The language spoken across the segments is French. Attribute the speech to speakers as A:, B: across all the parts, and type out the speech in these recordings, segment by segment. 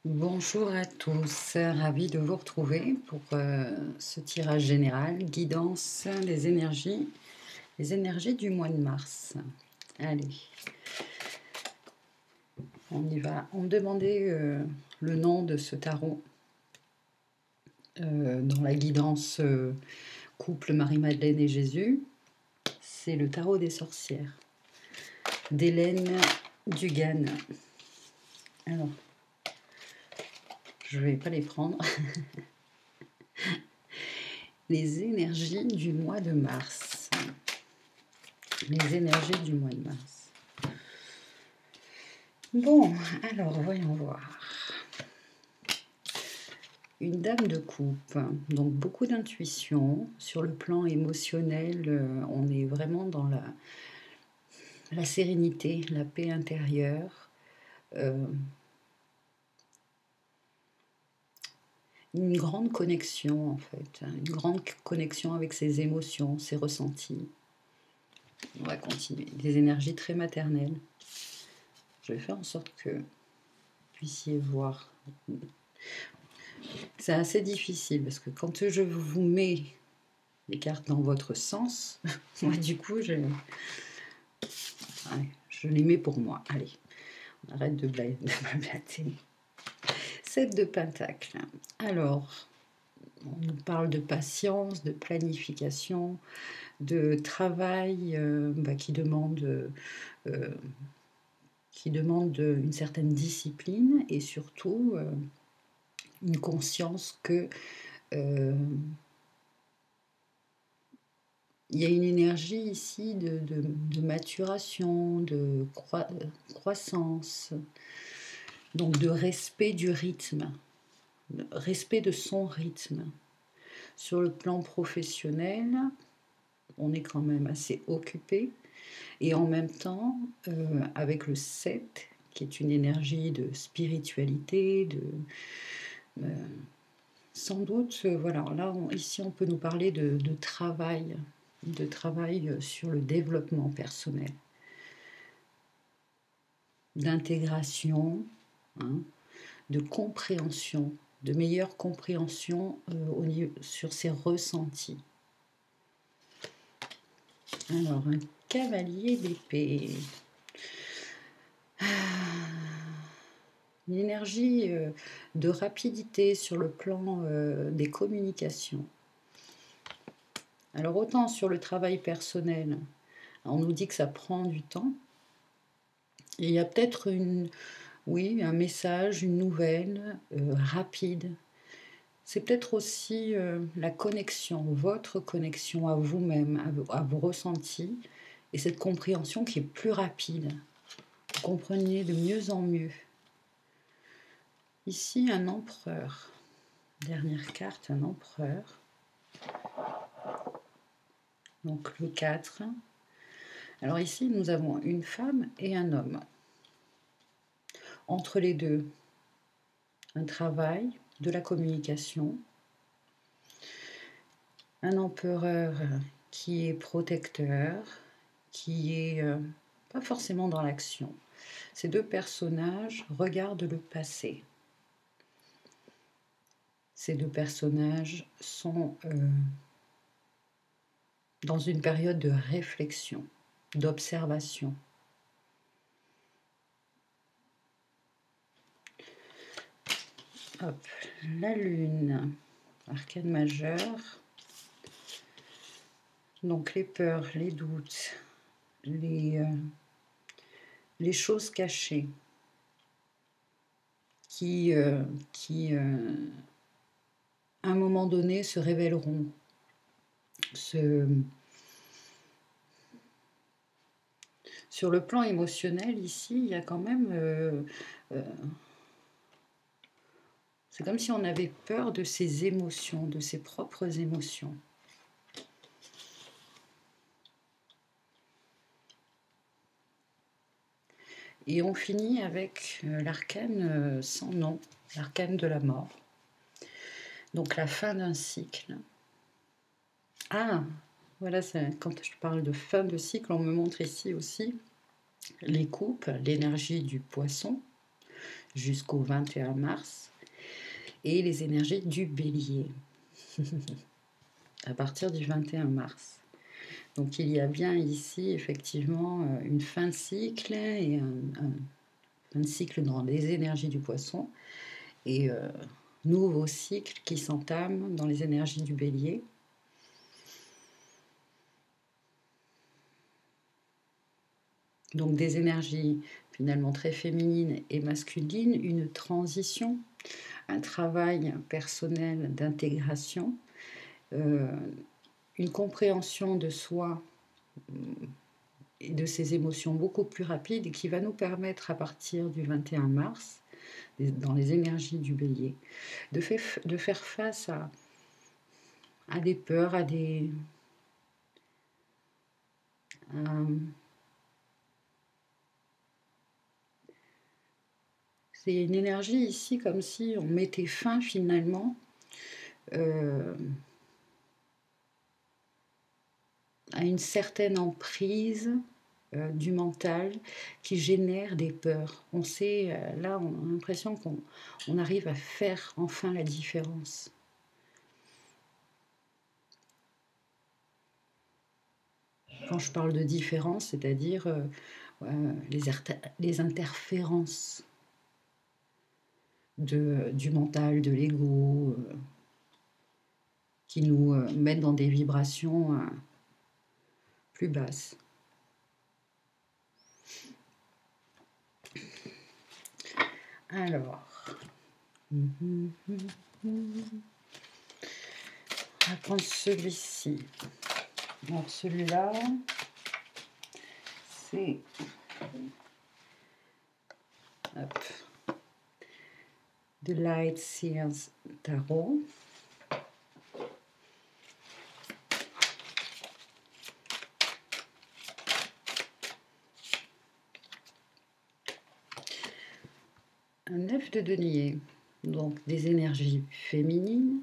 A: Bonjour à tous, ravi de vous retrouver pour ce tirage général, guidance des énergies du mois de mars. Allez, on y va. On me demandait le nom de ce tarot dans la guidance couple Marie-Madeleine et Jésus. C'est le tarot des sorcières d'Hélène Dugan. Alors, je ne vais pas les prendre. Les énergies du mois de mars. Les énergies du mois de mars. Bon, alors voyons voir. Une dame de coupe, donc beaucoup d'intuition. Sur le plan émotionnel, on est vraiment dans la sérénité, la paix intérieure. Une grande connexion en fait, une grande connexion avec ses émotions, ses ressentis. On va continuer. Des énergies très maternelles. Je vais faire en sorte que vous puissiez voir. C'est assez difficile parce que quand je vous mets les cartes dans votre sens, moi du coup je les mets pour moi. Allez, on arrête de me blatter. 7 de Pentacle. Alors, on nous parle de patience, de planification, de travail qui demande une certaine discipline et surtout une conscience que il y a une énergie ici de maturation, de croissance, donc de respect du rythme, respect de son rythme. Sur le plan professionnel, on est quand même assez occupé et en même temps, avec le 7, qui est une énergie de spiritualité, sans doute, voilà, là, ici, on peut nous parler de travail sur le développement personnel, d'intégration, hein, de compréhension, de meilleure compréhension sur ses ressentis. Alors, un cavalier d'épée. Une énergie de rapidité sur le plan des communications. Alors, autant sur le travail personnel, on nous dit que ça prend du temps. Et il y a peut-être un message, une nouvelle rapide. C'est peut-être aussi la connexion, votre connexion à vous-même, à vos ressentis, et cette compréhension qui est plus rapide. Vous comprenez de mieux en mieux. Ici, un empereur. Dernière carte, un empereur. Donc le 4. Alors ici, nous avons une femme et un homme. Entre les deux, un travail, de la communication. Un empereur qui est protecteur, qui est pas forcément dans l'action. Ces deux personnages regardent le passé. Ces deux personnages sont dans une période de réflexion, d'observation. Hop, la lune, arcane majeur. Donc les peurs, les doutes, les choses cachées qui à un moment donné se révéleront. Sur le plan émotionnel, ici, il y a quand même... c'est comme si on avait peur de ses émotions, de ses propres émotions. Et on finit avec l'arcane sans nom, l'arcane de la mort. Donc la fin d'un cycle. Ah, voilà, quand je parle de fin de cycle, on me montre ici aussi les coupes, l'énergie du poisson, jusqu'au 21 mars, et les énergies du bélier à partir du 21 mars. Donc il y a bien ici effectivement une fin de cycle et fin de cycle dans les énergies du poisson et nouveau cycle qui s'entame dans les énergies du bélier. Donc des énergies finalement très féminines et masculines, une transition, un travail personnel d'intégration, une compréhension de soi et de ses émotions beaucoup plus rapide et qui va nous permettre à partir du 21 mars, dans les énergies du bélier, de faire face à des peurs, c'est une énergie ici comme si on mettait fin finalement à une certaine emprise du mental qui génère des peurs. On sait, là on a l'impression qu'on arrive à faire enfin la différence. Quand je parle de différence, c'est-à-dire les interférences du mental, de l'ego, qui nous mettent dans des vibrations plus basses. Alors, on va prendre celui-ci. Donc celui-là, c'est The Light Seers Tarot. Un 9 de denier, donc des énergies féminines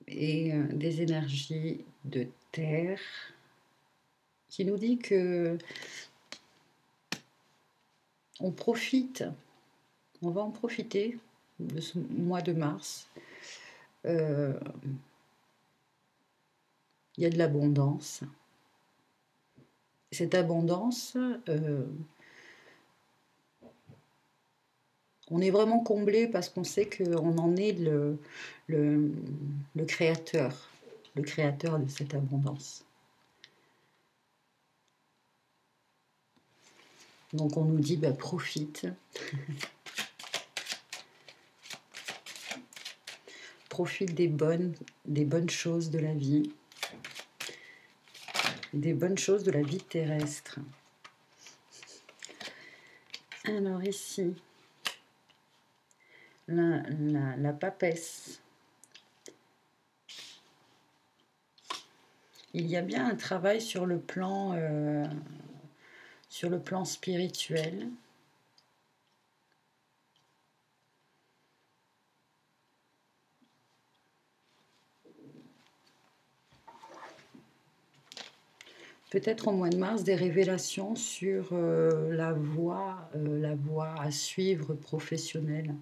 A: et des énergies de terre, qui nous dit que on va en profiter de ce mois de mars. Il y a de l'abondance. Cette abondance, on est vraiment comblé parce qu'on sait qu'on en est le créateur de cette abondance. Donc on nous dit, bah, profite. Profite des bonnes choses de la vie, des bonnes choses de la vie terrestre. Alors ici, la papesse. Il y a bien un travail sur le plan spirituel. Peut-être au mois de mars, des révélations sur la voie à suivre professionnelle.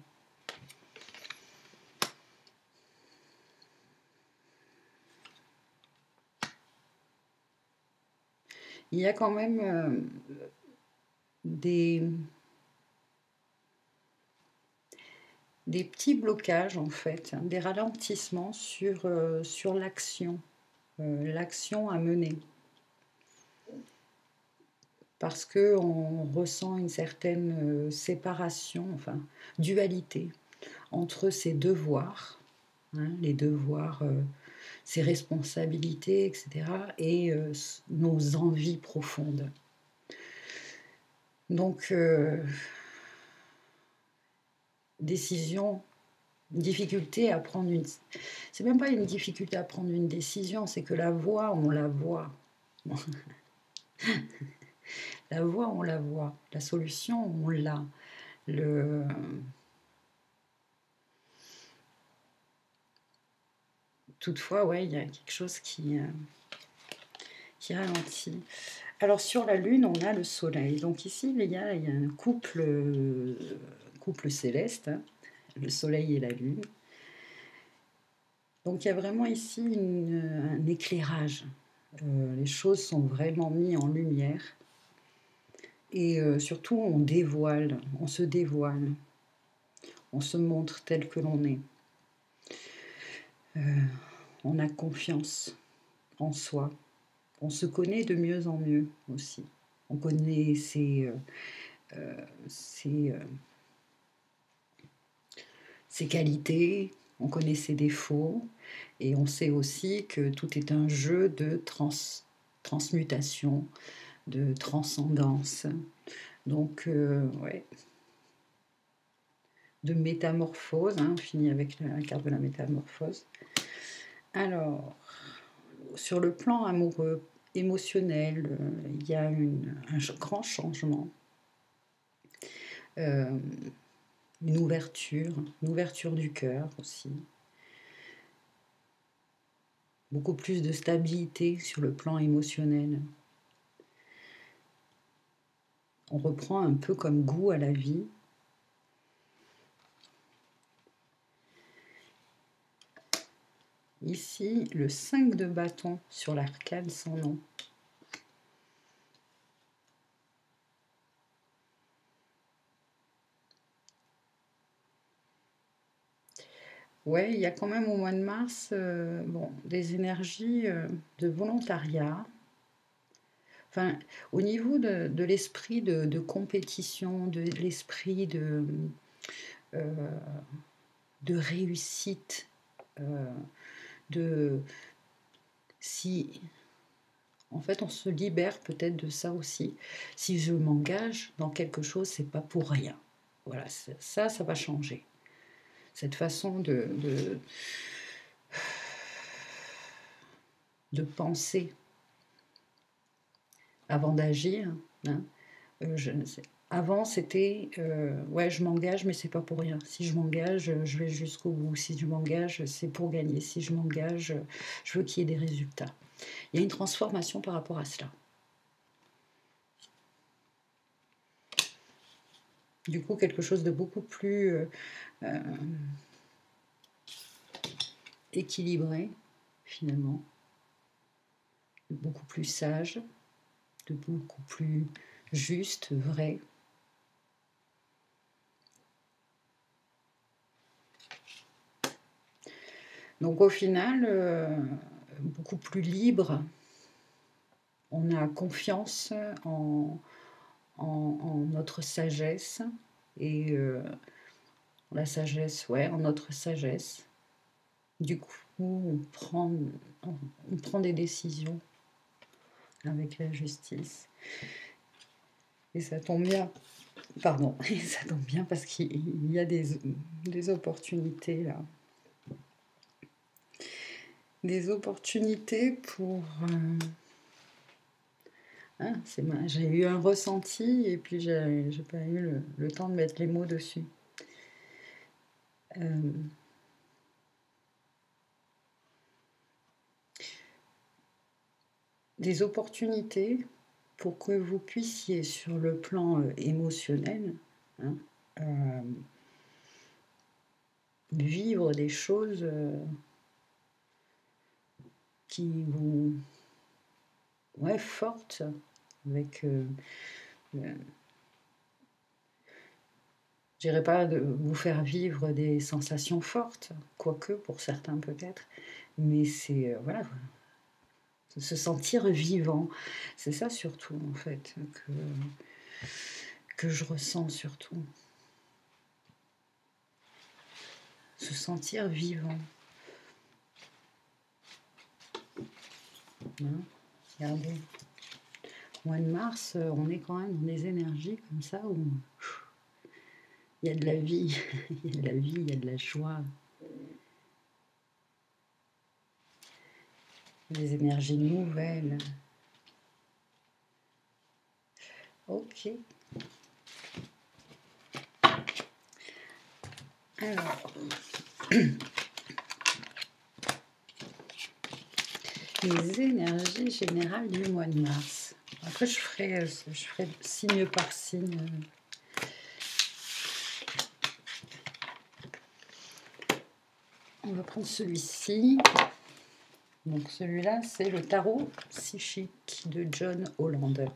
A: Il y a quand même des petits blocages en fait, des ralentissements sur l'action à mener. Parce qu'on ressent une certaine séparation, enfin dualité, entre ces devoirs, les devoirs, ses responsabilités, etc., et nos envies profondes. Donc, difficulté à prendre une... C'est même pas une difficulté à prendre une décision, c'est que la voie, on la voit. La voie, on la voit. La solution, on l'a. Toutefois, ouais, il y a quelque chose qui qui ralentit. Alors sur la Lune, on a le Soleil. Donc ici, il y a un couple céleste, hein, le Soleil et la Lune. Donc il y a vraiment ici un éclairage. Les choses sont vraiment mises en lumière. Et surtout, on se dévoile. On se montre tel que l'on est. On a confiance en soi. On se connaît de mieux en mieux aussi. On connaît ses qualités, on connaît ses défauts, et on sait aussi que tout est un jeu de transmutation, de transcendance. Donc, ouais, de métamorphose, hein, on finit avec la carte de la métamorphose. Alors, sur le plan amoureux, émotionnel, il y a un grand changement. Une ouverture du cœur aussi. Beaucoup plus de stabilité sur le plan émotionnel. On reprend un peu comme goût à la vie. Ici, le 5 de bâton sur l'arcane sans nom. Ouais, il y a quand même au mois de mars bon, des énergies de volontariat. Enfin, au niveau de l'esprit de compétition, de l'esprit de réussite, si en fait on se libère peut-être de ça aussi. Si je m'engage dans quelque chose, c'est pas pour rien. Voilà, ça va changer. Cette façon de penser avant d'agir, hein, je ne sais. Avant, c'était ouais, je m'engage, mais c'est pas pour rien. Si je m'engage, je vais jusqu'au bout. Si je m'engage, c'est pour gagner. Si je m'engage, je veux qu'il y ait des résultats. Il y a une transformation par rapport à cela. Du coup, quelque chose de beaucoup plus équilibré, finalement, de beaucoup plus sage, de beaucoup plus juste, vrai. Donc au final, beaucoup plus libre, on a confiance en notre sagesse, et la sagesse, ouais, en notre sagesse. Du coup, on prend des décisions avec la justice. Et ça tombe bien, pardon, ça tombe bien parce qu'il y a des opportunités là. Des opportunités pour... hein, j'ai eu un ressenti et puis j'ai pas eu le temps de mettre les mots dessus. Des opportunités pour que vous puissiez, sur le plan émotionnel, hein, vivre des choses qui vous... ouais, fortes, avec... je dirais pas de vous faire vivre des sensations fortes, quoique pour certains peut-être, mais c'est... voilà, se sentir vivant. C'est ça surtout, en fait, que je ressens surtout. Se sentir vivant. Hein, regardez. Au mois de mars, on est quand même dans des énergies comme ça où il y a de la vie, il y a de la vie, il y a de la joie. Des énergies nouvelles. Ok. Alors, les énergies générales du mois de mars. Après, je ferai signe par signe. On va prendre celui-ci. Donc celui-là, c'est le tarot psychique de John Holland.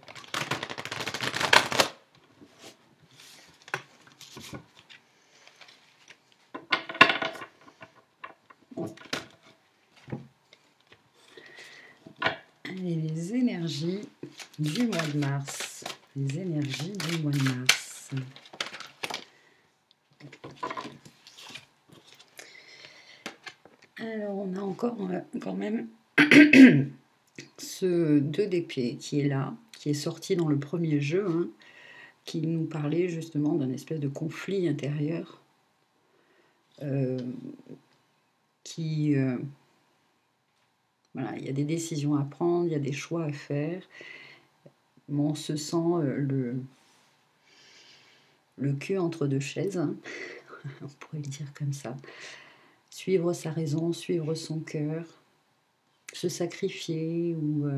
A: Et les énergies du mois de mars. Les énergies du mois de mars. Alors, on a encore quand même ce 2 d'épée qui est là, qui est sorti dans le premier jeu, hein, qui nous parlait justement d'un espèce de conflit intérieur qui... voilà, il y a des décisions à prendre, il y a des choix à faire. On se sent le cul entre deux chaises, hein. On pourrait le dire comme ça. Suivre sa raison, suivre son cœur, se sacrifier ou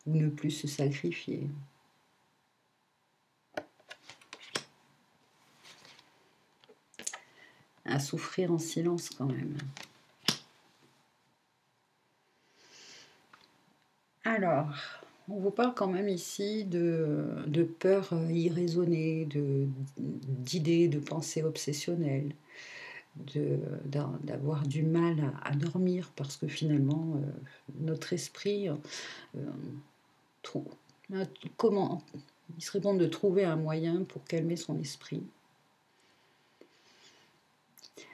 A: ne plus se sacrifier. À souffrir en silence quand même. Alors, on vous parle quand même ici de peurs irraisonnées, d'idées, de pensées obsessionnelles, d'avoir du mal à dormir parce que finalement, notre esprit comment il serait bon de trouver un moyen pour calmer son esprit.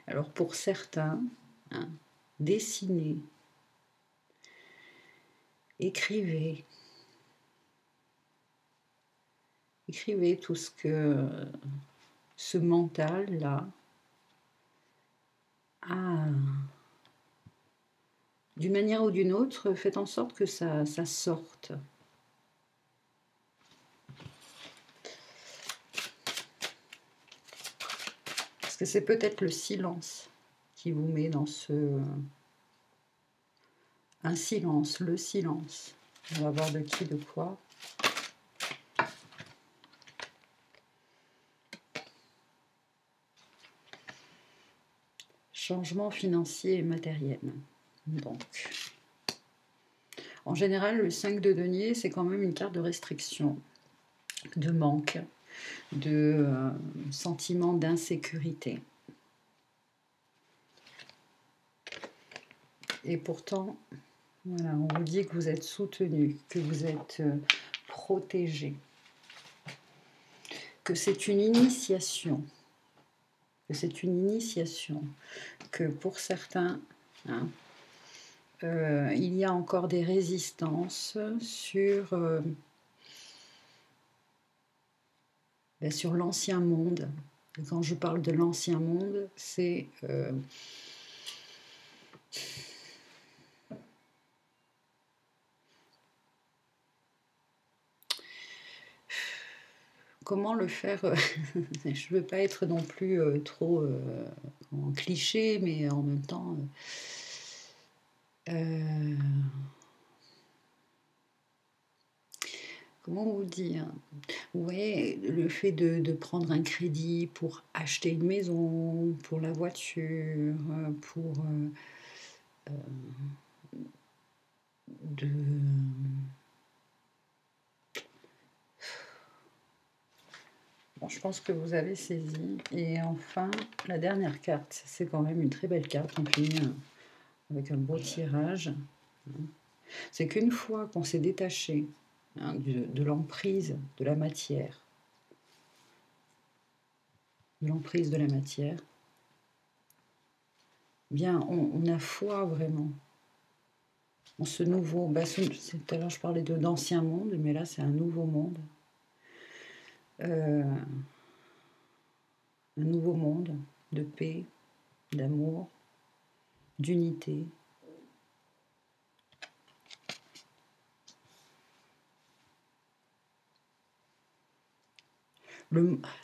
A: Alors pour certains, hein, dessinez, écrivez tout ce que ce mental-là a, d'une manière ou d'une autre, faites en sorte que ça sorte. Parce que c'est peut-être le silence qui vous met dans un silence, le silence. On va voir de qui, de quoi. Changement financier et matériel. Donc, en général, le 5 de denier, c'est quand même une carte de restriction, de manque, de sentiment d'insécurité. Et pourtant, voilà, on vous dit que vous êtes soutenu, que vous êtes protégé, que c'est une initiation, que pour certains, hein, il y a encore des résistances sur l'ancien monde. Et quand je parle de l'ancien monde, c'est comment le faire. Je ne veux pas être non plus trop en cliché, mais en même temps... comment vous dire? Vous voyez, le fait de prendre un crédit pour acheter une maison, pour la voiture, pour Bon, je pense que vous avez saisi. Et enfin, la dernière carte, c'est quand même une très belle carte. On finit avec un beau tirage. C'est qu'une fois qu'on s'est détaché, hein, de l'emprise de la matière, bien, on a foi vraiment en ce nouveau... tout à l'heure, je parlais d'ancien monde, mais là, c'est un nouveau monde. Un nouveau monde de paix, d'amour, d'unité.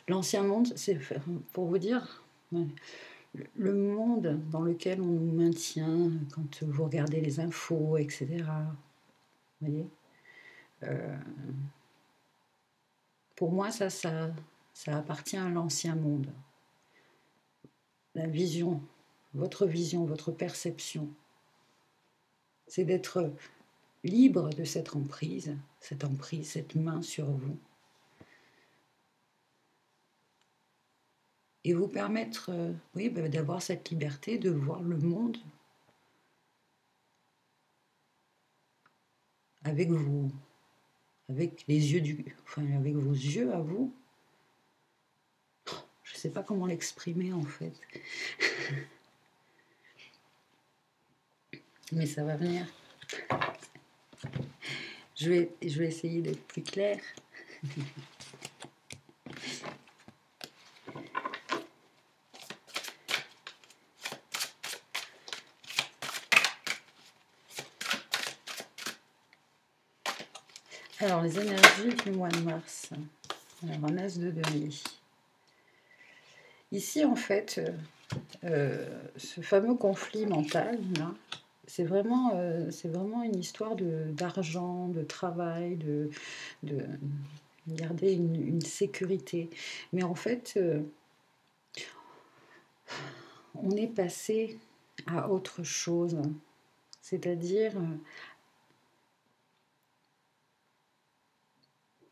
A: L'ancien monde, c'est, pour vous dire, le monde dans lequel on nous maintient, quand vous regardez les infos, etc., vous voyez, pour moi, ça appartient à l'ancien monde. La vision, votre perception, c'est d'être libre de cette emprise, cette main sur vous, et vous permettre, oui, d'avoir cette liberté de voir le monde avec vous, avec les yeux avec vos yeux à vous. Je ne sais pas comment l'exprimer en fait, mais ça va venir. Je vais essayer d'être plus claire. Alors, les énergies du mois de mars. Alors, un as de denier. Ici, en fait, ce fameux conflit mental, là, c'est vraiment une histoire d'argent, de travail, de garder une sécurité. Mais en fait, on est passé à autre chose. C'est-à-dire,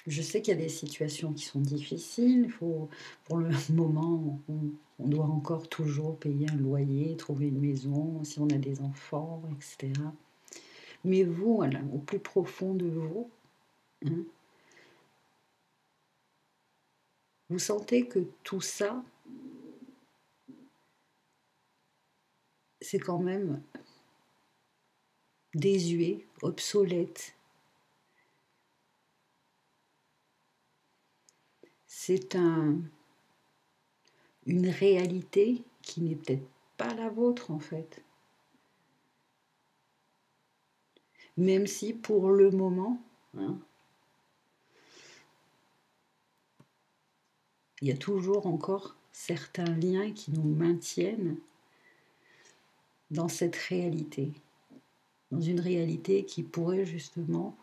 A: je sais qu'il y a des situations qui sont difficiles. Pour le moment, on doit encore toujours payer un loyer, trouver une maison, si on a des enfants, etc. Mais vous, voilà, au plus profond de vous, hein, vous sentez que tout ça, c'est quand même désuet, obsolète. C'est une réalité qui n'est peut-être pas la vôtre en fait. Même si pour le moment, hein, il y a toujours encore certains liens qui nous maintiennent dans cette réalité, dans une réalité qui pourrait justement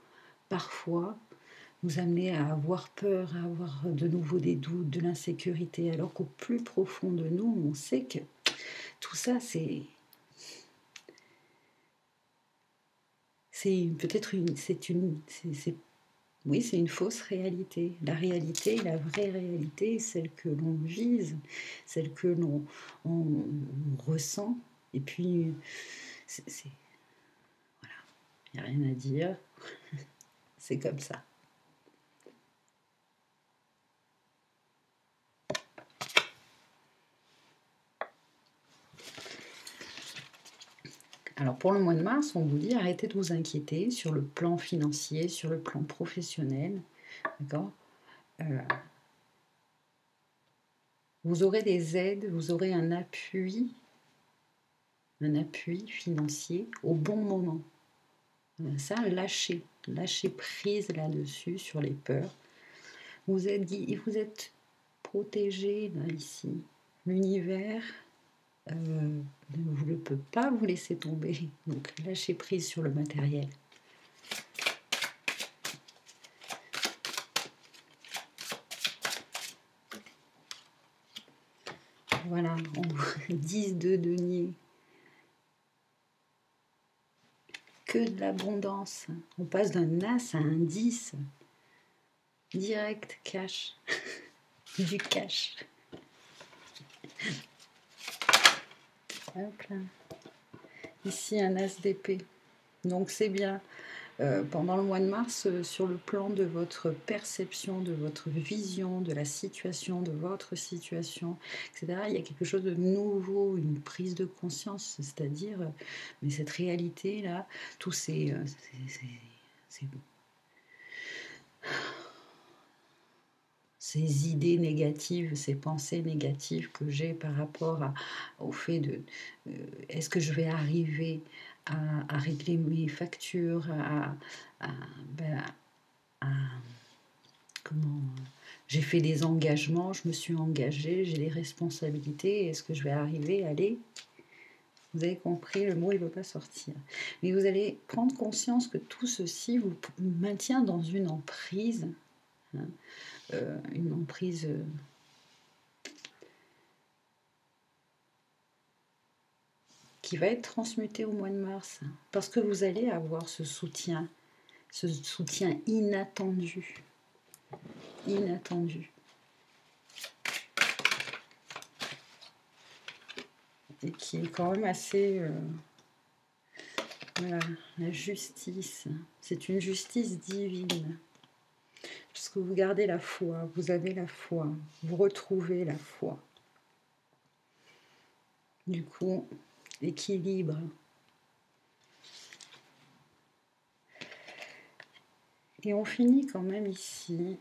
A: parfois nous amener à avoir peur, à avoir de nouveau des doutes, de l'insécurité, alors qu'au plus profond de nous, on sait que tout ça, c'est peut-être oui, c'est une fausse réalité. La réalité, la vraie réalité, celle que l'on vise, celle que on ressent. Et puis, voilà, il n'y a rien à dire. C'est comme ça. Alors pour le mois de mars, on vous dit arrêtez de vous inquiéter sur le plan financier, sur le plan professionnel. D'accord ? Vous aurez des aides, vous aurez un appui financier au bon moment. Ça, lâchez prise là-dessus, sur les peurs. Vous êtes protégé là, ici. L'univers ne peut pas vous laisser tomber. Donc lâchez prise sur le matériel. Voilà, 10 de denier. Que de l'abondance. On passe d'un as à un 10. Direct cash. Du cash. Hop là. Ici un as d'épée. Donc c'est bien. Pendant le mois de mars, sur le plan de votre perception, de votre vision, de la situation, de votre situation, etc., il y a quelque chose de nouveau, une prise de conscience, c'est-à-dire, mais cette réalité-là, tous ces idées négatives, ces pensées négatives que j'ai par rapport au fait de est-ce que je vais arriver à régler mes factures, ben, comment j'ai fait des engagements, je me suis engagée, j'ai des responsabilités. Est-ce que je vais arriver à les... Vous avez compris, le mot, il ne veut pas sortir. Mais vous allez prendre conscience que tout ceci vous maintient dans une emprise. Hein, une emprise... qui va être transmutée au mois de mars. Parce que vous allez avoir ce soutien inattendu. Inattendu. Et qui est quand même assez... voilà, la justice. C'est une justice divine. Parce que vous gardez la foi, vous avez la foi, vous retrouvez la foi. Du coup, équilibre. Et on finit quand même ici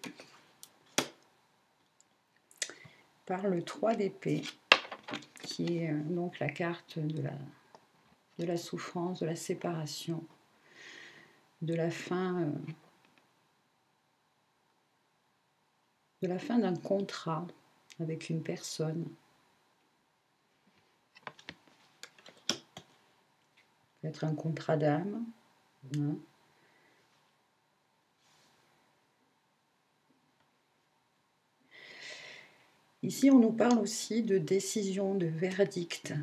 A: par le 3 d'épée, qui est donc la carte de la souffrance, de la séparation, de la fin d'un contrat avec une personne. Peut-être un contrat d'âme. Hein. Ici, on nous parle aussi de décision, de verdict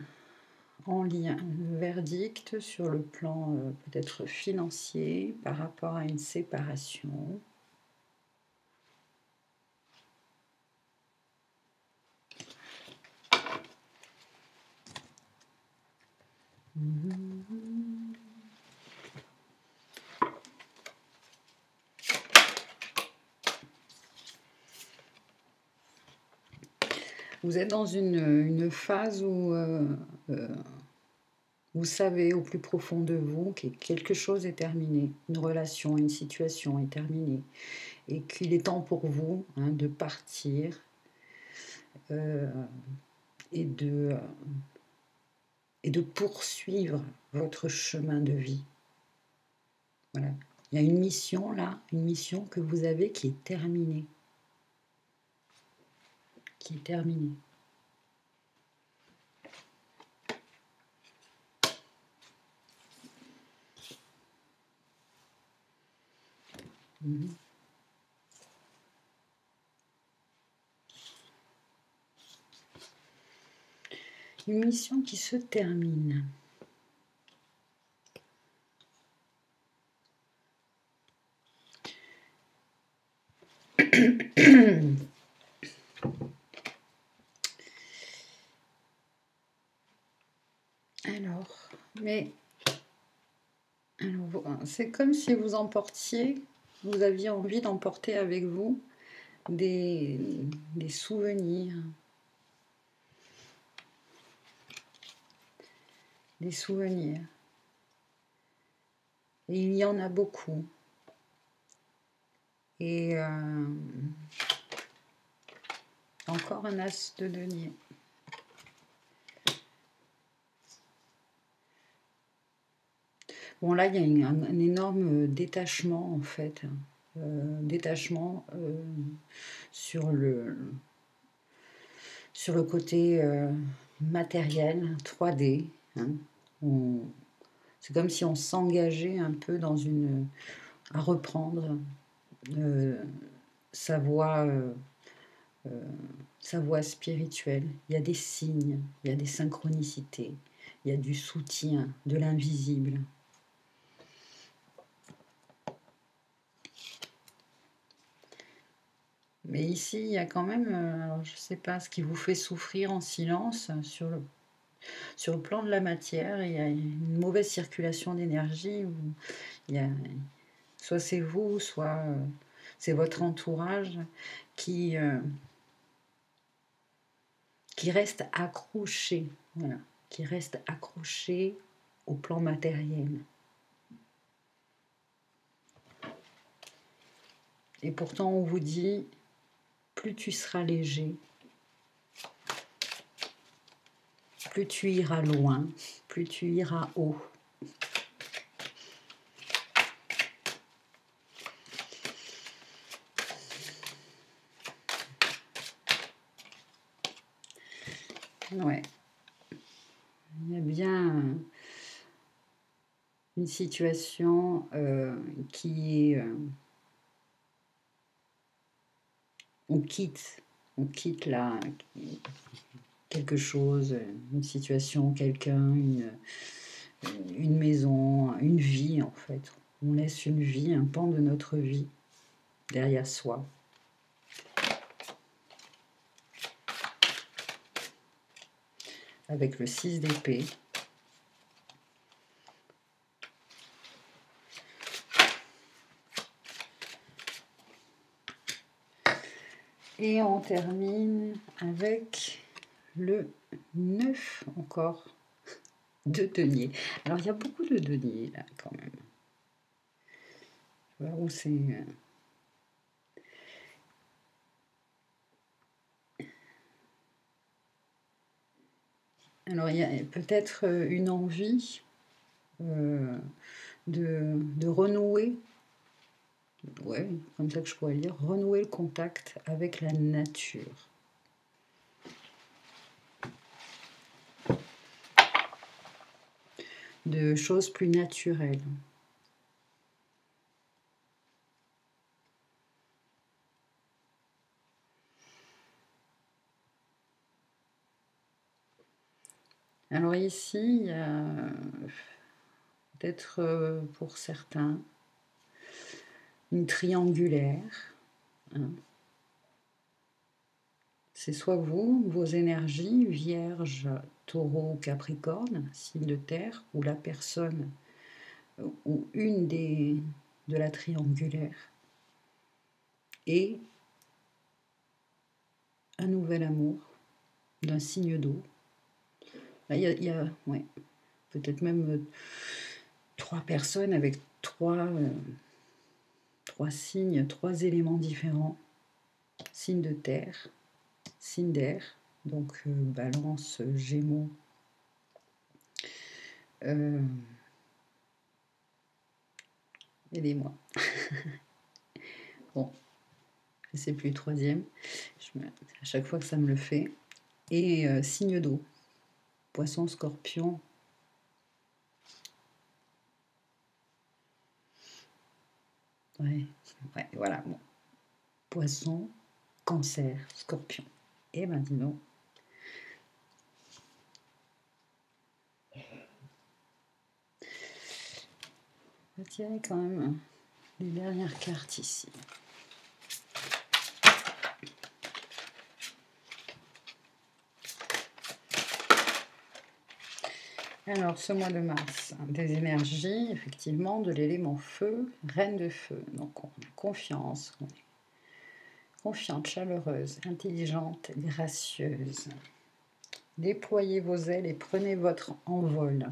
A: en lien, verdict sur le plan peut-être financier par rapport à une séparation. Vous êtes dans une phase où vous savez au plus profond de vous que quelque chose est terminé, une relation, une situation est terminée, et qu'il est temps pour vous de partir et de poursuivre votre chemin de vie. Voilà. Il y a une mission là, une mission que vous avez qui est terminée. Qui est terminée. Une mission qui se termine. C'est comme si vous emportiez, vous aviez envie d'emporter avec vous des souvenirs. Des souvenirs. Et il y en a beaucoup. Et encore un as de denier. Bon, là, il y a un énorme détachement, en fait. Détachement sur le côté matériel, 3D. Hein. C'est comme si on s'engageait un peu à reprendre sa voie spirituelle. Il y a des signes, il y a des synchronicités, il y a du soutien, de l'invisible. Mais ici, il y a quand même, alors je ne sais pas, ce qui vous fait souffrir en silence sur le plan de la matière. Il y a une mauvaise circulation d'énergie. Soit c'est vous, soit c'est votre entourage qui reste accroché, voilà, qui reste accroché au plan matériel. Et pourtant, on vous dit, plus tu seras léger, plus tu iras loin, plus tu iras haut. Ouais. Il y a bien une situation qui est... on quitte là quelque chose, une situation, quelqu'un, une maison, une vie en fait. On laisse une vie, un pan de notre vie derrière soi. Avec le 6 d'épée. Et on termine avec le 9 encore de denier. Alors il y a beaucoup de deniers là quand même. Tu vois où c'est... Alors il y a peut-être une envie de renouer, ouais, comme ça que je pourrais le dire, renouer le contact avec la nature. De choses plus naturelles. Alors ici, il y a peut-être pour certains une triangulaire. Hein. C'est soit vous, vos énergies, Vierge, Taureau, Capricorne, signe de terre, ou la personne, ou une de la triangulaire. Et un nouvel amour d'un signe d'eau. Là, il y a ouais, peut-être même 3 personnes avec 3 signes, 3 éléments différents. Signe de terre, signe d'air, donc Balance, Gémeaux, aidez-moi. Bon, je ne sais plus le troisième, à chaque fois que ça me le fait. Et signe d'eau, Poisson, Scorpion. Ouais, voilà. Bon. Poisson, Cancer, Scorpion. Et ben dis donc. On va tirer quand même les dernières cartes ici. Alors, ce mois de mars, des énergies, effectivement, de l'élément feu, reine de feu. Donc, on a confiance, on est confiante, chaleureuse, intelligente, gracieuse. Déployez vos ailes et prenez votre envol.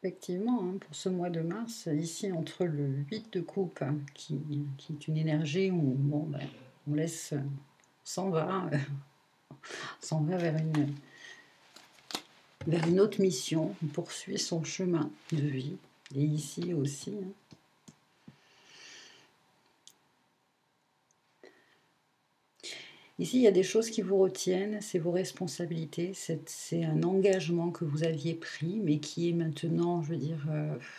A: Effectivement, hein, pour ce mois de mars, ici, entre le 8 de coupe, qui est une énergie où bon, ben, on laisse, s'en va vers une autre mission, on poursuit son chemin de vie, et ici aussi. Hein. Ici, il y a des choses qui vous retiennent, c'est vos responsabilités, c'est un engagement que vous aviez pris, mais qui est maintenant, je veux dire,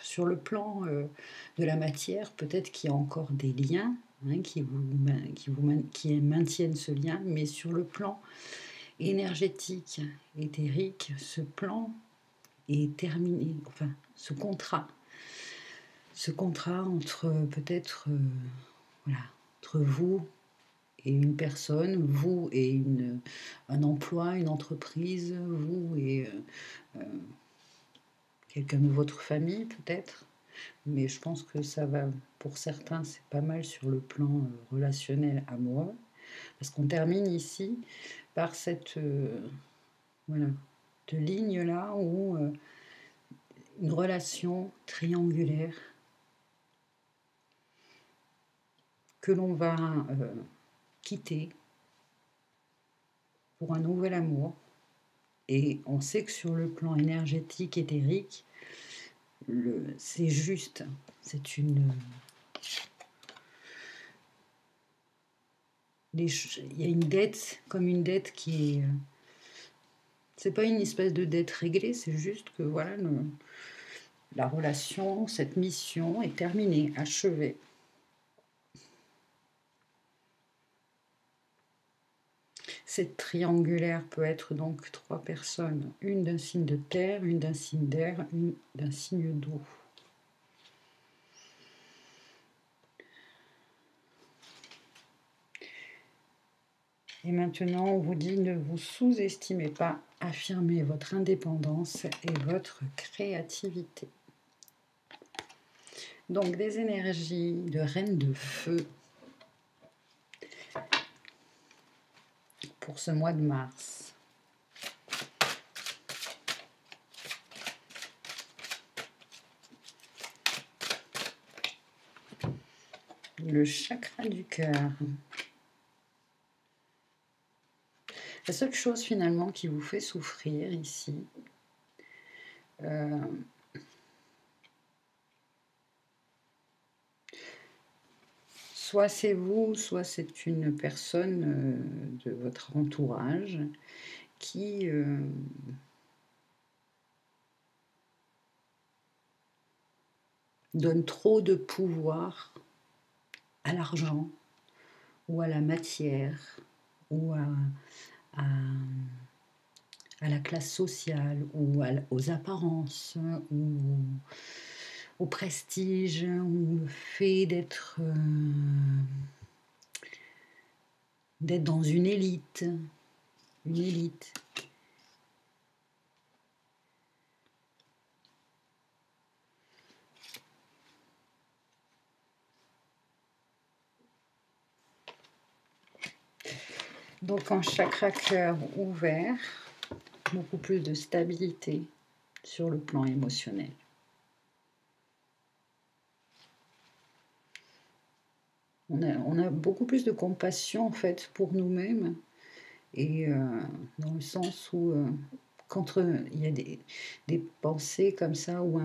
A: sur le plan de la matière, peut-être qu'il y a encore des liens hein, qui maintiennent ce lien, mais sur le plan énergétique, éthérique, ce plan est terminé, enfin, ce contrat entre peut-être, voilà, entre vous et une personne, vous et un emploi, une entreprise, vous et quelqu'un de votre famille peut-être. Mais je pense que ça va, pour certains, c'est pas mal sur le plan relationnel amoureux. Parce qu'on termine ici par cette voilà, de ligne-là où une relation triangulaire que l'on va quitter pour un nouvel amour. Et on sait que sur le plan énergétique, éthérique, c'est juste, c'est une... Il y a une dette, comme une dette qui est C'est pas une espèce de dette réglée, c'est juste que voilà, la relation, cette mission est terminée, achevée. Cette triangulaire peut être donc 3 personnes, une d'un signe de terre, une d'un signe d'air, une d'un signe d'eau. Et maintenant, on vous dit, ne vous sous-estimez pas, affirmez votre indépendance et votre créativité. Donc, des énergies de reine de feu pour ce mois de mars. Le chakra du cœur. La seule chose finalement qui vous fait souffrir ici, soit c'est vous, soit c'est une personne de votre entourage qui donne trop de pouvoir à l'argent ou à la matière ou à la classe sociale ou aux apparences ou au prestige ou le fait d'être dans une élite. Une élite. Donc en chakra cœur ouvert, beaucoup plus de stabilité sur le plan émotionnel. On a beaucoup plus de compassion en fait pour nous-mêmes et dans le sens où quand il y a des pensées comme ça ou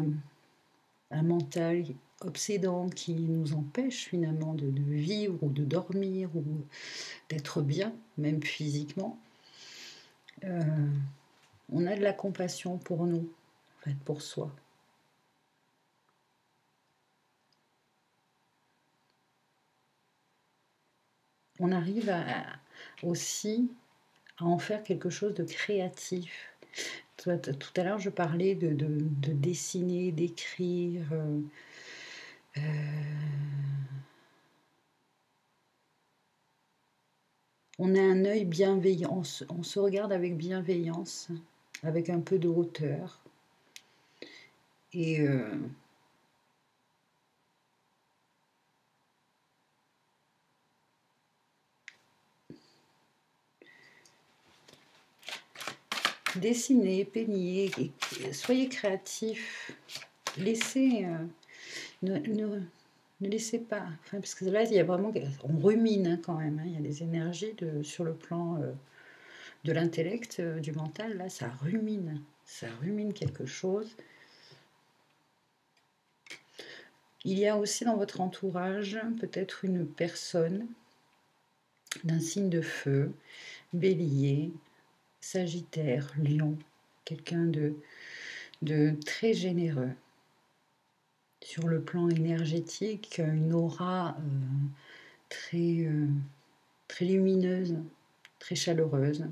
A: un mental obsédant qui nous empêche finalement de vivre ou de dormir ou d'être bien, même physiquement, on a de la compassion pour nous, en fait, pour soi. On arrive aussi à en faire quelque chose de créatif. Tout à l'heure, je parlais de dessiner, d'écrire. On a un œil bienveillant, on se regarde avec bienveillance, avec un peu de hauteur. Et dessinez, peignez, soyez créatifs. Laissez, ne laissez pas, enfin, parce que là, il y a vraiment, on rumine hein, quand même. Hein, il y a des énergies sur le plan de l'intellect, du mental. Là, ça rumine quelque chose. Il y a aussi dans votre entourage peut-être une personne d'un signe de feu, bélier, sagittaire, lion, quelqu'un de très généreux. Sur le plan énergétique, une aura très lumineuse, très chaleureuse.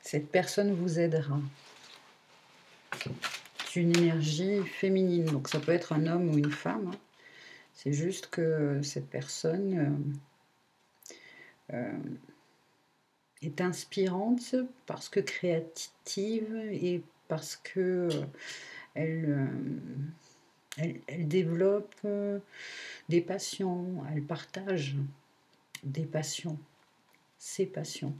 A: Cette personne vous aidera. C'est une énergie féminine, donc ça peut être un homme ou une femme. Hein. C'est juste que cette personne est inspirante parce que créative et parce que elle développe des passions, elle partage des passions, ses passions.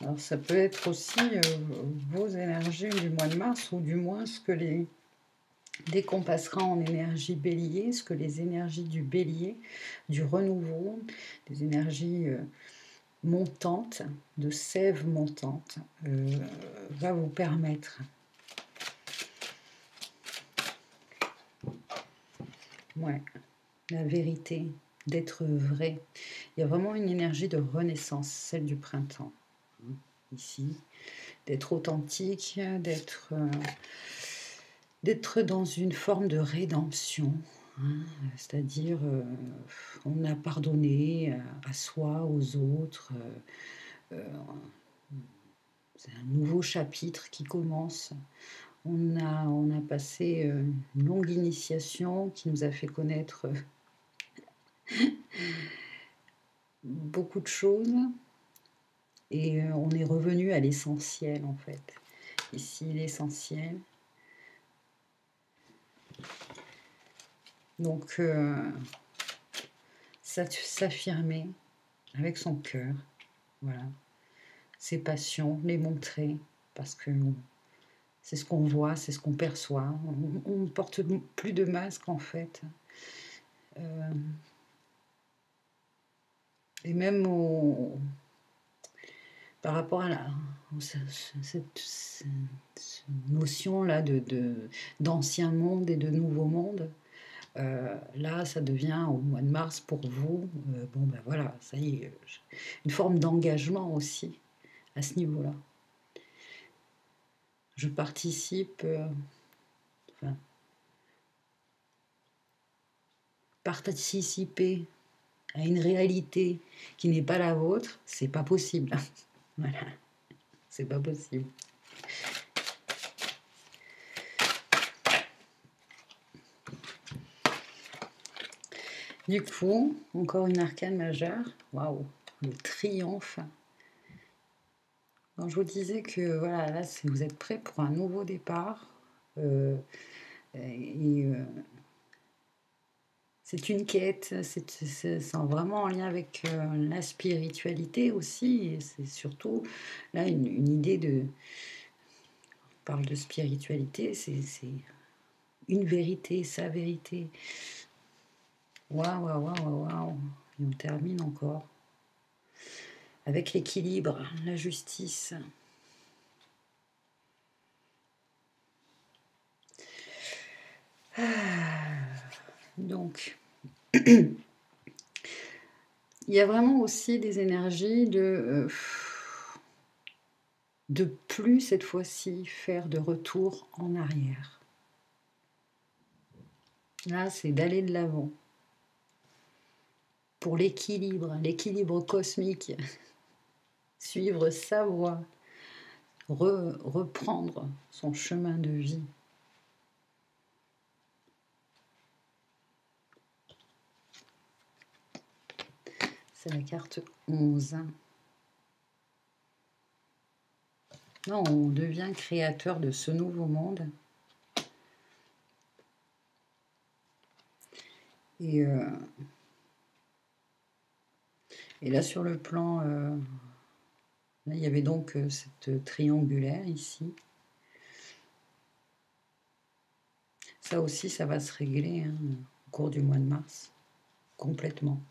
A: Alors ça peut être aussi vos énergies du mois de mars, ou du moins ce que dès qu'on passera en énergie bélier, ce que les énergies du bélier, du renouveau, des énergies montantes, de sève montante, va vous permettre la vérité, d'être vrai. Il y a vraiment une énergie de renaissance, celle du printemps, ici, d'être authentique, d'être dans une forme de rédemption, c'est-à-dire on a pardonné à soi, aux autres, c'est un nouveau chapitre qui commence. On a passé une longue initiation qui nous a fait connaître beaucoup de choses et on est revenu à l'essentiel en fait. Ici, l'essentiel. Donc, s'affirmer avec son cœur, voilà, ses passions, les montrer, parce que c'est ce qu'on voit, c'est ce qu'on perçoit. On ne porte plus de masque en fait. Et même par rapport à cette notion-là d'ancien monde et de nouveau monde, là, ça devient au mois de mars pour vous, bon ben voilà, ça y est, une forme d'engagement aussi à ce niveau-là. Je participe, enfin, participer à une réalité qui n'est pas la vôtre, c'est pas possible. Voilà, c'est pas possible. Du coup, encore une arcane majeure. Waouh, le triomphe. Donc, je vous disais que voilà, là, vous êtes prêts pour un nouveau départ. C'est une quête, c'est vraiment en lien avec la spiritualité aussi. C'est surtout là une idée de. On parle de spiritualité, c'est une vérité, sa vérité. Waouh, waouh, waouh, waouh. Et on termine encore avec l'équilibre, la justice. Donc, il y a vraiment aussi des énergies de plus cette fois-ci faire de retour en arrière. Là, c'est d'aller de l'avant. Pour l'équilibre cosmique, suivre sa voie, reprendre son chemin de vie. C'est la carte 11. Non, on devient créateur de ce nouveau monde. Et là, sur le plan, là, il y avait donc cette triangulaire ici. Ça aussi, ça va se régler au cours du mois de mars, complètement.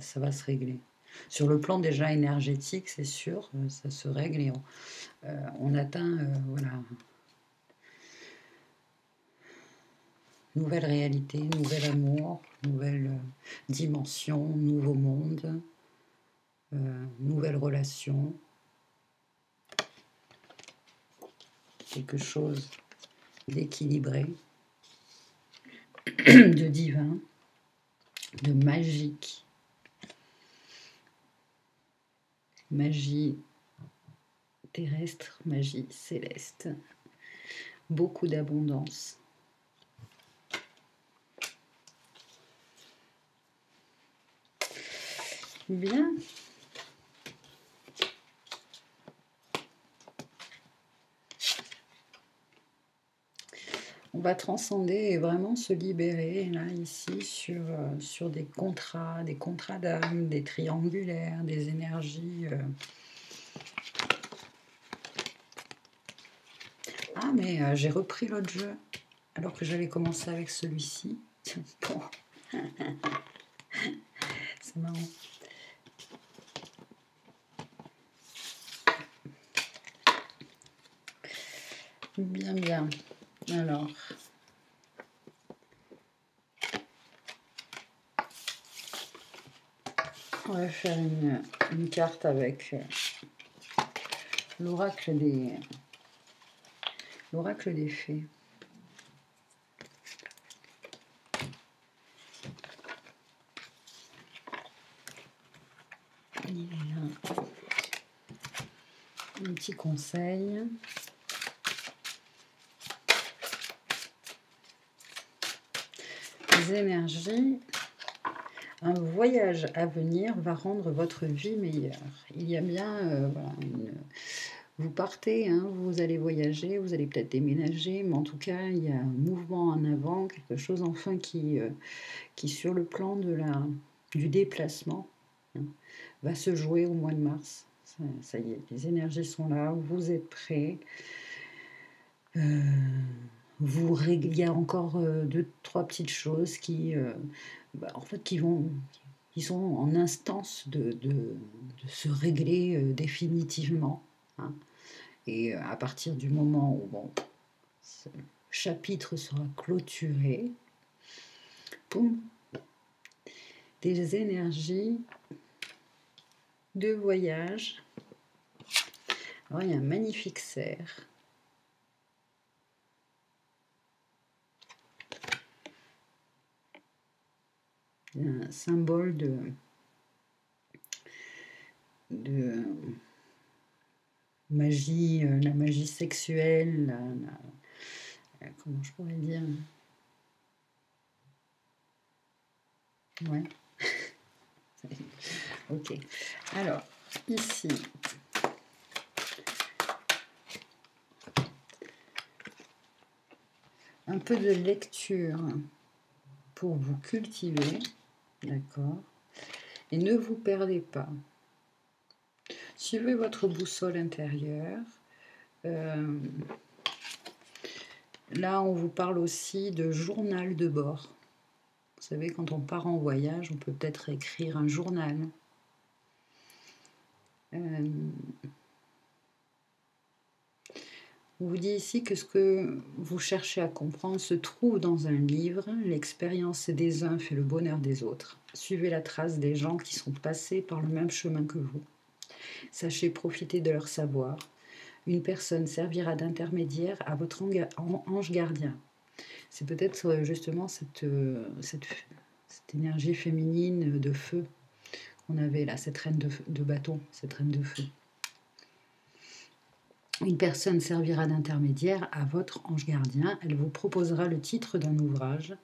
A: Ça va se régler. Sur le plan déjà énergétique, c'est sûr, ça se règle et on atteint, voilà, nouvelle réalité, nouvel amour, nouvelle dimension, nouveau monde, nouvelle relation, quelque chose d'équilibré, de divin, de magique. Magie terrestre, magie céleste, beaucoup d'abondance. Bien. On va transcender et vraiment se libérer, là, ici, sur des contrats d'âme, des triangulaires, des énergies. Ah, mais j'ai repris l'autre jeu, alors que j'avais commencé avec celui-ci. Bon. C'est marrant. Bien, bien. Alors, on va faire une carte avec l'oracle des fées. Il est là. Un petit conseil. Les énergies. Un voyage à venir va rendre votre vie meilleure. Il y a bien, voilà, vous partez, hein, vous allez voyager, vous allez peut-être déménager, mais en tout cas, il y a un mouvement en avant, quelque chose enfin qui sur le plan du déplacement, hein, va se jouer au mois de mars. Ça y est, les énergies sont là, vous êtes prêts. Il y a encore deux, trois petites choses qui, en fait, qui sont en instance de se régler définitivement, hein. Et à partir du moment où ce chapitre sera clôturé, poum, des énergies de voyage. Alors, il y a un magnifique cerf. Un symbole de magie, la magie sexuelle, comment je pourrais dire? Ouais. Ok. Alors, ici, un peu de lecture pour vous cultiver, d'accord? Et ne vous perdez pas. Suivez votre boussole intérieure. Là, on vous parle aussi de journal de bord. Vous savez, quand on part en voyage, on peut peut-être écrire un journal. On vous dit ici que ce que vous cherchez à comprendre se trouve dans un livre. L'expérience des uns fait le bonheur des autres. Suivez la trace des gens qui sont passés par le même chemin que vous. Sachez profiter de leur savoir. Une personne servira d'intermédiaire à votre ange gardien. C'est peut-être justement cette énergie féminine de feu qu'on avait là, cette reine de bâton, cette reine de feu. Une personne servira d'intermédiaire à votre ange gardien. Elle vous proposera le titre d'un ouvrage.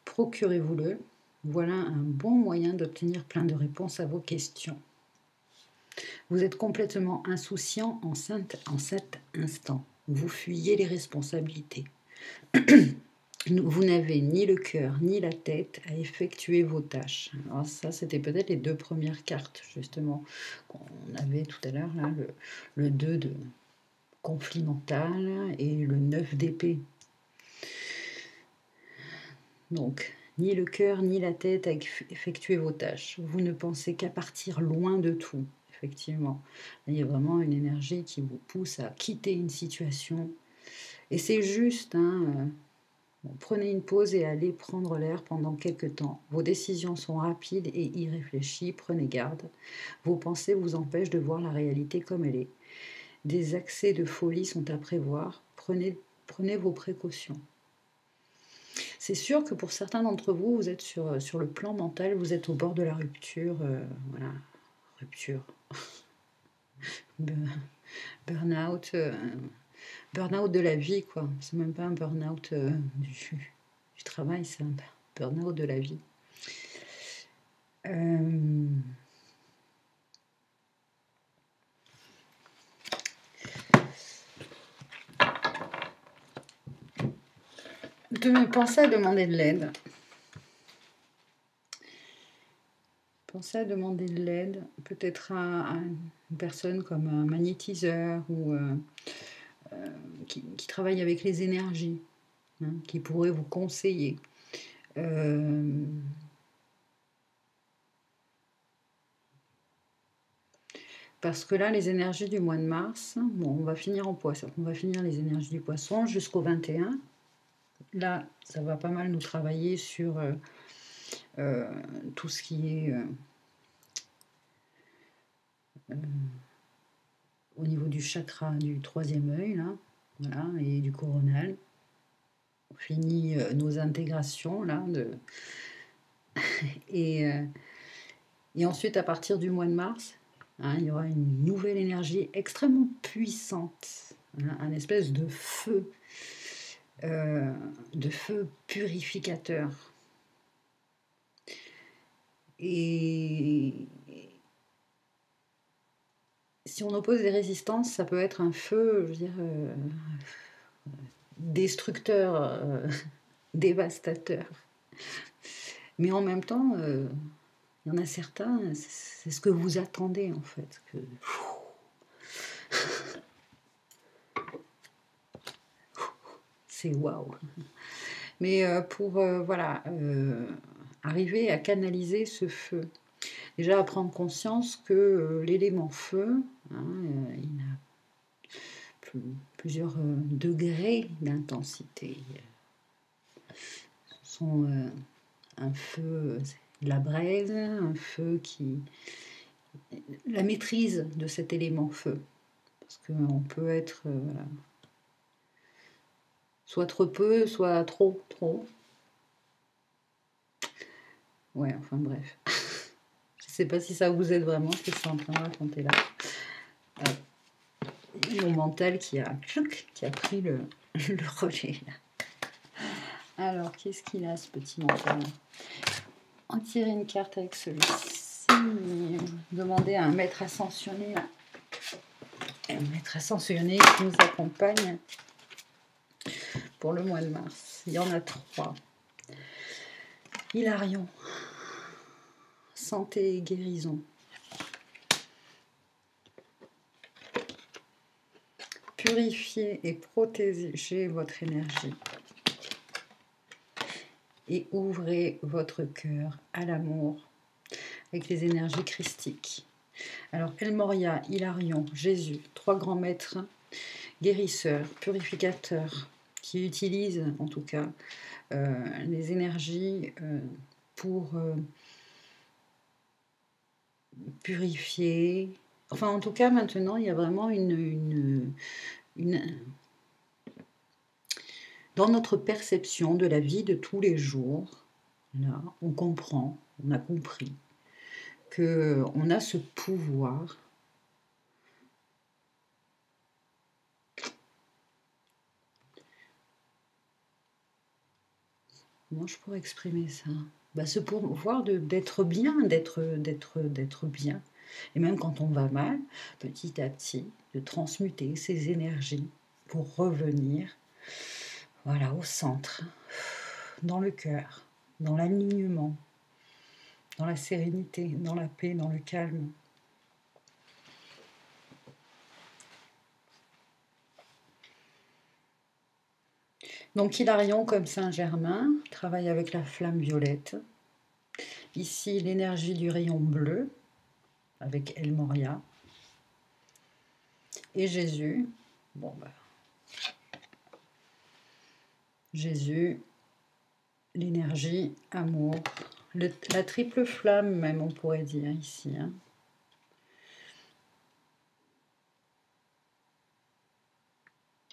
A: Procurez-vous-le. Voilà un bon moyen d'obtenir plein de réponses à vos questions. Vous êtes complètement insouciant en cet instant. Vous fuyez les responsabilités. Vous n'avez ni le cœur ni la tête à effectuer vos tâches. Alors ça, c'était peut-être les deux premières cartes, justement, qu'on avait tout à l'heure, là, le 2 de conflit mental et le 9 d'épée. Donc, ni le cœur ni la tête à effectuer vos tâches. Vous ne pensez qu'à partir loin de tout, effectivement. Là, il y a vraiment une énergie qui vous pousse à quitter une situation. Et c'est juste, hein, prenez une pause et allez prendre l'air pendant quelques temps. Vos décisions sont rapides et irréfléchies, prenez garde. Vos pensées vous empêchent de voir la réalité comme elle est. Des accès de folie sont à prévoir. Prenez vos précautions. C'est sûr que pour certains d'entre vous, vous êtes sur le plan mental, vous êtes au bord de la rupture. Voilà, rupture. Burn-out. Burn-out de la vie, quoi. C'est même pas un burn-out du travail, c'est un burn-out de la vie. Pensez à demander de l'aide. Pensez à demander de l'aide, peut-être à une personne comme un magnétiseur ou qui travaille avec les énergies, hein, qui pourrait vous conseiller. Parce que là, les énergies du mois de mars, bon, on va finir en poisson. On va finir les énergies du poisson jusqu'au 21. Là, ça va pas mal nous travailler sur tout ce qui est au niveau du chakra du troisième œil, là, voilà, et du coronal. On finit nos intégrations, là, et ensuite, à partir du mois de mars, hein, il y aura une nouvelle énergie extrêmement puissante, hein, un espèce de feu purificateur. Et si on oppose des résistances, ça peut être un feu, je veux dire, destructeur, dévastateur. Mais en même temps, il y en a certains, c'est ce que vous attendez en fait. C'est waouh. Mais pour voilà, arriver à canaliser ce feu, déjà à prendre conscience que l'élément feu, hein, il a plusieurs degrés d'intensité. Ce sont un feu, de la braise, un feu qui... La maîtrise de cet élément feu. Parce qu'on peut être soit trop peu, soit trop. Ouais, enfin bref. Je sais pas si ça vous aide vraiment ce que je suis en train de raconter là. Mon mental qui a pris le relais là. Alors, qu'est-ce qu'il a ce petit mental? On tire une carte avec celui-ci. Demander à un maître ascensionné là. Un maître ascensionné qui nous accompagne pour le mois de mars. Il y en a 3. Hilarion. Santé et guérison. Purifiez et protégez votre énergie. Et ouvrez votre cœur à l'amour avec les énergies christiques. Alors, El Moria, Hilarion, Jésus, 3 grands maîtres, guérisseurs, purificateurs, qui utilisent en tout cas les énergies pour purifier. Enfin, en tout cas, maintenant, il y a vraiment une dans notre perception de la vie de tous les jours, là, on comprend, on a compris qu'on a ce pouvoir comment je pourrais exprimer ça? Ce pouvoir d'être bien, d'être bien. Et même quand on va mal, petit à petit, de transmuter ces énergies pour revenir voilà, au centre, dans le cœur, dans l'alignement, dans la sérénité, dans la paix, dans le calme. Donc Hilarion, comme Saint-Germain, travaille avec la flamme violette. Ici, l'énergie du rayon bleu, avec El Moria. Et Jésus, Jésus, l'énergie, amour, la triple flamme même, on pourrait dire ici. Hein.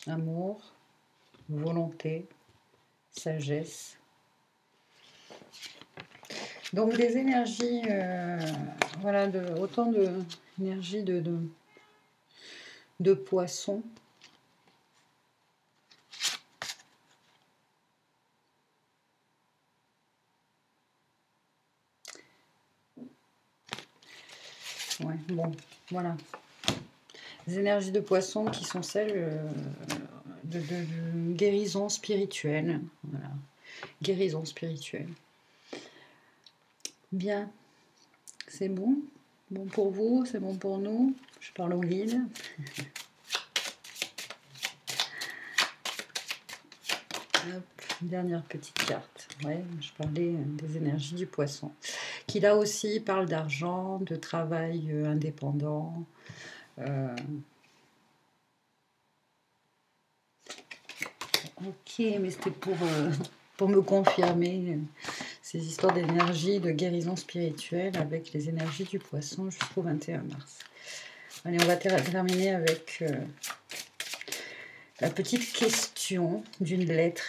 A: Amour, volonté, sagesse. Donc des énergies, voilà, autant d'énergie de poisson. Ouais, bon, voilà. Les énergies de poisson qui sont celles de guérison spirituelle. Voilà. Guérison spirituelle. Bien. C'est bon? Bon pour vous? C'est bon pour nous? Je parle au guide. Hop, dernière petite carte. Ouais, je parlais des énergies du poisson. qui là aussi parle d'argent, de travail indépendant. Ok, mais c'était pour me confirmer ces histoires d'énergie, de guérison spirituelle avec les énergies du poisson jusqu'au 21 mars. Allez, on va terminer avec la petite question d'une lettre,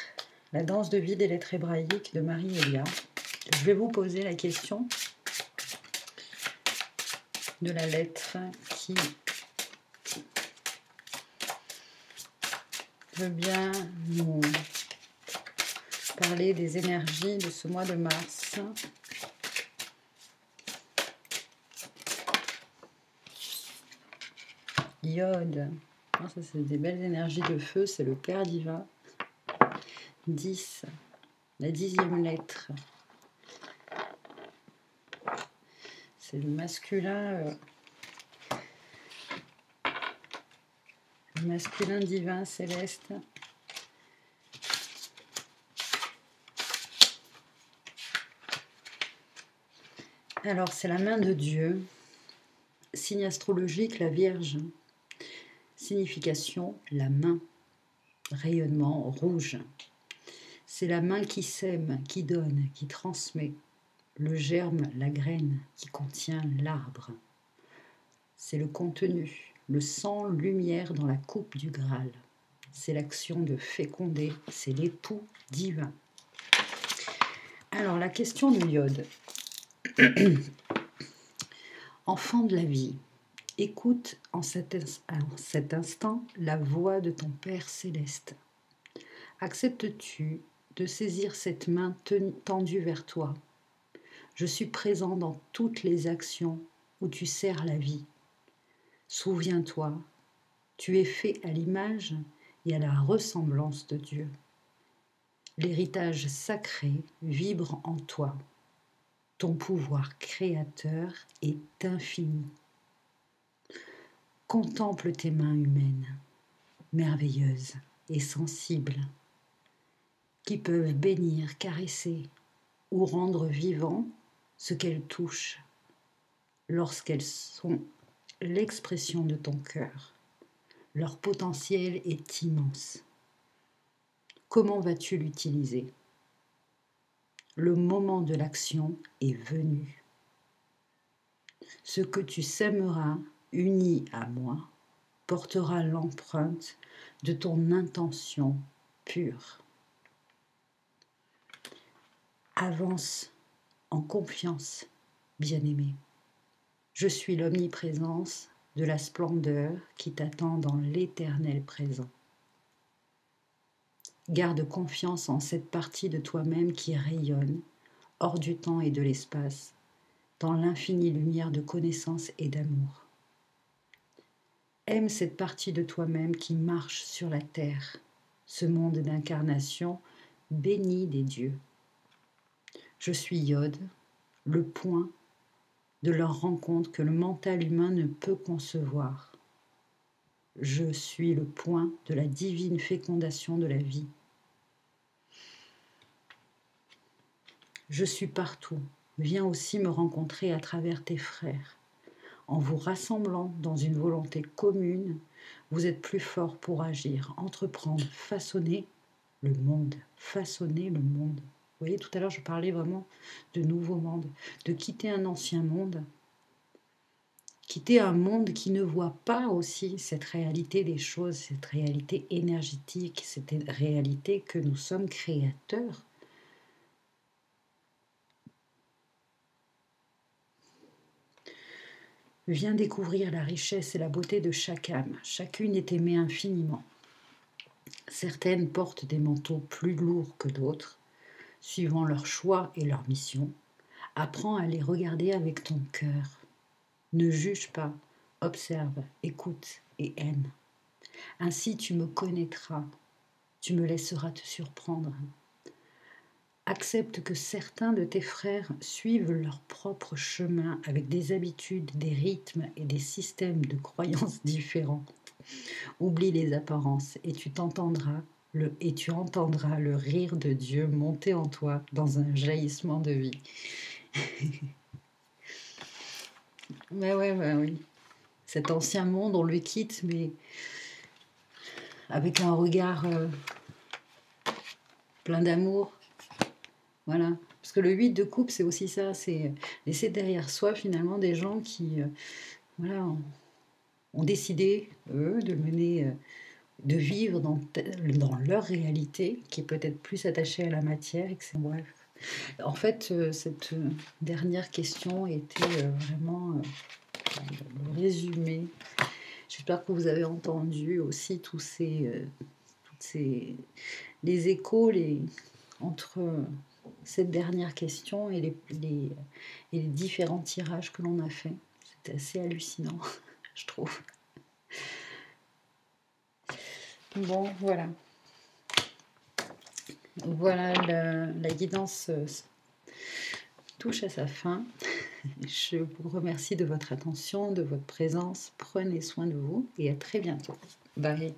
A: la danse de vie des lettres hébraïques de Marie-Elia. Je vais vous poser la question de la lettre qui veut bien nous parler des énergies de ce mois de mars. Iode. Ça, c'est des belles énergies de feu, c'est le Père divin. 10, la 10e lettre. C'est le masculin divin céleste. Alors, c'est la main de Dieu. Signe astrologique, la Vierge. Signification, la main. Rayonnement rouge. C'est la main qui sème, qui donne, qui transmet. Le germe, la graine, qui contient l'arbre. C'est le contenu, le sang, lumière dans la coupe du Graal. C'est l'action de féconder, c'est l'époux divin. Alors, la question de Iode. Enfant de la vie, écoute en cet instant la voix de ton Père céleste. Acceptes-tu de saisir cette main tendue vers toi? Je suis présent dans toutes les actions où tu sers la vie. Souviens-toi, tu es fait à l'image et à la ressemblance de Dieu. L'héritage sacré vibre en toi. Ton pouvoir créateur est infini. Contemple tes mains humaines, merveilleuses et sensibles, qui peuvent bénir, caresser ou rendre vivant ce qu'elles touchent lorsqu'elles sont l'expression de ton cœur. Leur potentiel est immense. Comment vas-tu l'utiliser? Le moment de l'action est venu. Ce que tu sèmeras, uni à moi, portera l'empreinte de ton intention pure. Avance en confiance, bien-aimé. Je suis l'omniprésence de la splendeur qui t'attend dans l'éternel présent. Garde confiance en cette partie de toi-même qui rayonne, hors du temps et de l'espace, dans l'infinie lumière de connaissance et d'amour. Aime cette partie de toi-même qui marche sur la terre, ce monde d'incarnation béni des dieux. Je suis Iode, le point de leur rencontre que le mental humain ne peut concevoir. Je suis le point de la divine fécondation de la vie. Je suis partout. Viens aussi me rencontrer à travers tes frères. En vous rassemblant dans une volonté commune, vous êtes plus forts pour agir, entreprendre, façonner le monde. Façonner le monde. Vous voyez, tout à l'heure, je parlais vraiment de nouveau monde, de quitter un ancien monde. Quitter un monde qui ne voit pas aussi cette réalité des choses, cette réalité énergétique, cette réalité que nous sommes créateurs. Viens découvrir la richesse et la beauté de chaque âme. Chacune est aimée infiniment. Certaines portent des manteaux plus lourds que d'autres, suivant leur choix et leur mission. Apprends à les regarder avec ton cœur. Ne juge pas, observe, écoute et aime. Ainsi tu me connaîtras, tu me laisseras te surprendre. Accepte que certains de tes frères suivent leur propre chemin avec des habitudes, des rythmes et des systèmes de croyances différents. Oublie les apparences et tu entendras le rire de Dieu monter en toi dans un jaillissement de vie. Ouais, oui. Cet ancien monde, on le quitte, mais avec un regard plein d'amour. Voilà. Parce que le 8 de coupe, c'est aussi ça, c'est laisser derrière soi finalement des gens qui voilà, ont décidé, eux, de mener, de vivre dans leur réalité, qui est peut-être plus attachée à la matière, et que c'est bref. En fait, cette dernière question était vraiment le résumé. J'espère que vous avez entendu aussi toutes les échos entre cette dernière question et et les différents tirages que l'on a fait. C'était assez hallucinant, je trouve. Bon, voilà. Voilà, la guidance touche à sa fin. Je vous remercie de votre attention, de votre présence. Prenez soin de vous et à très bientôt. Bye.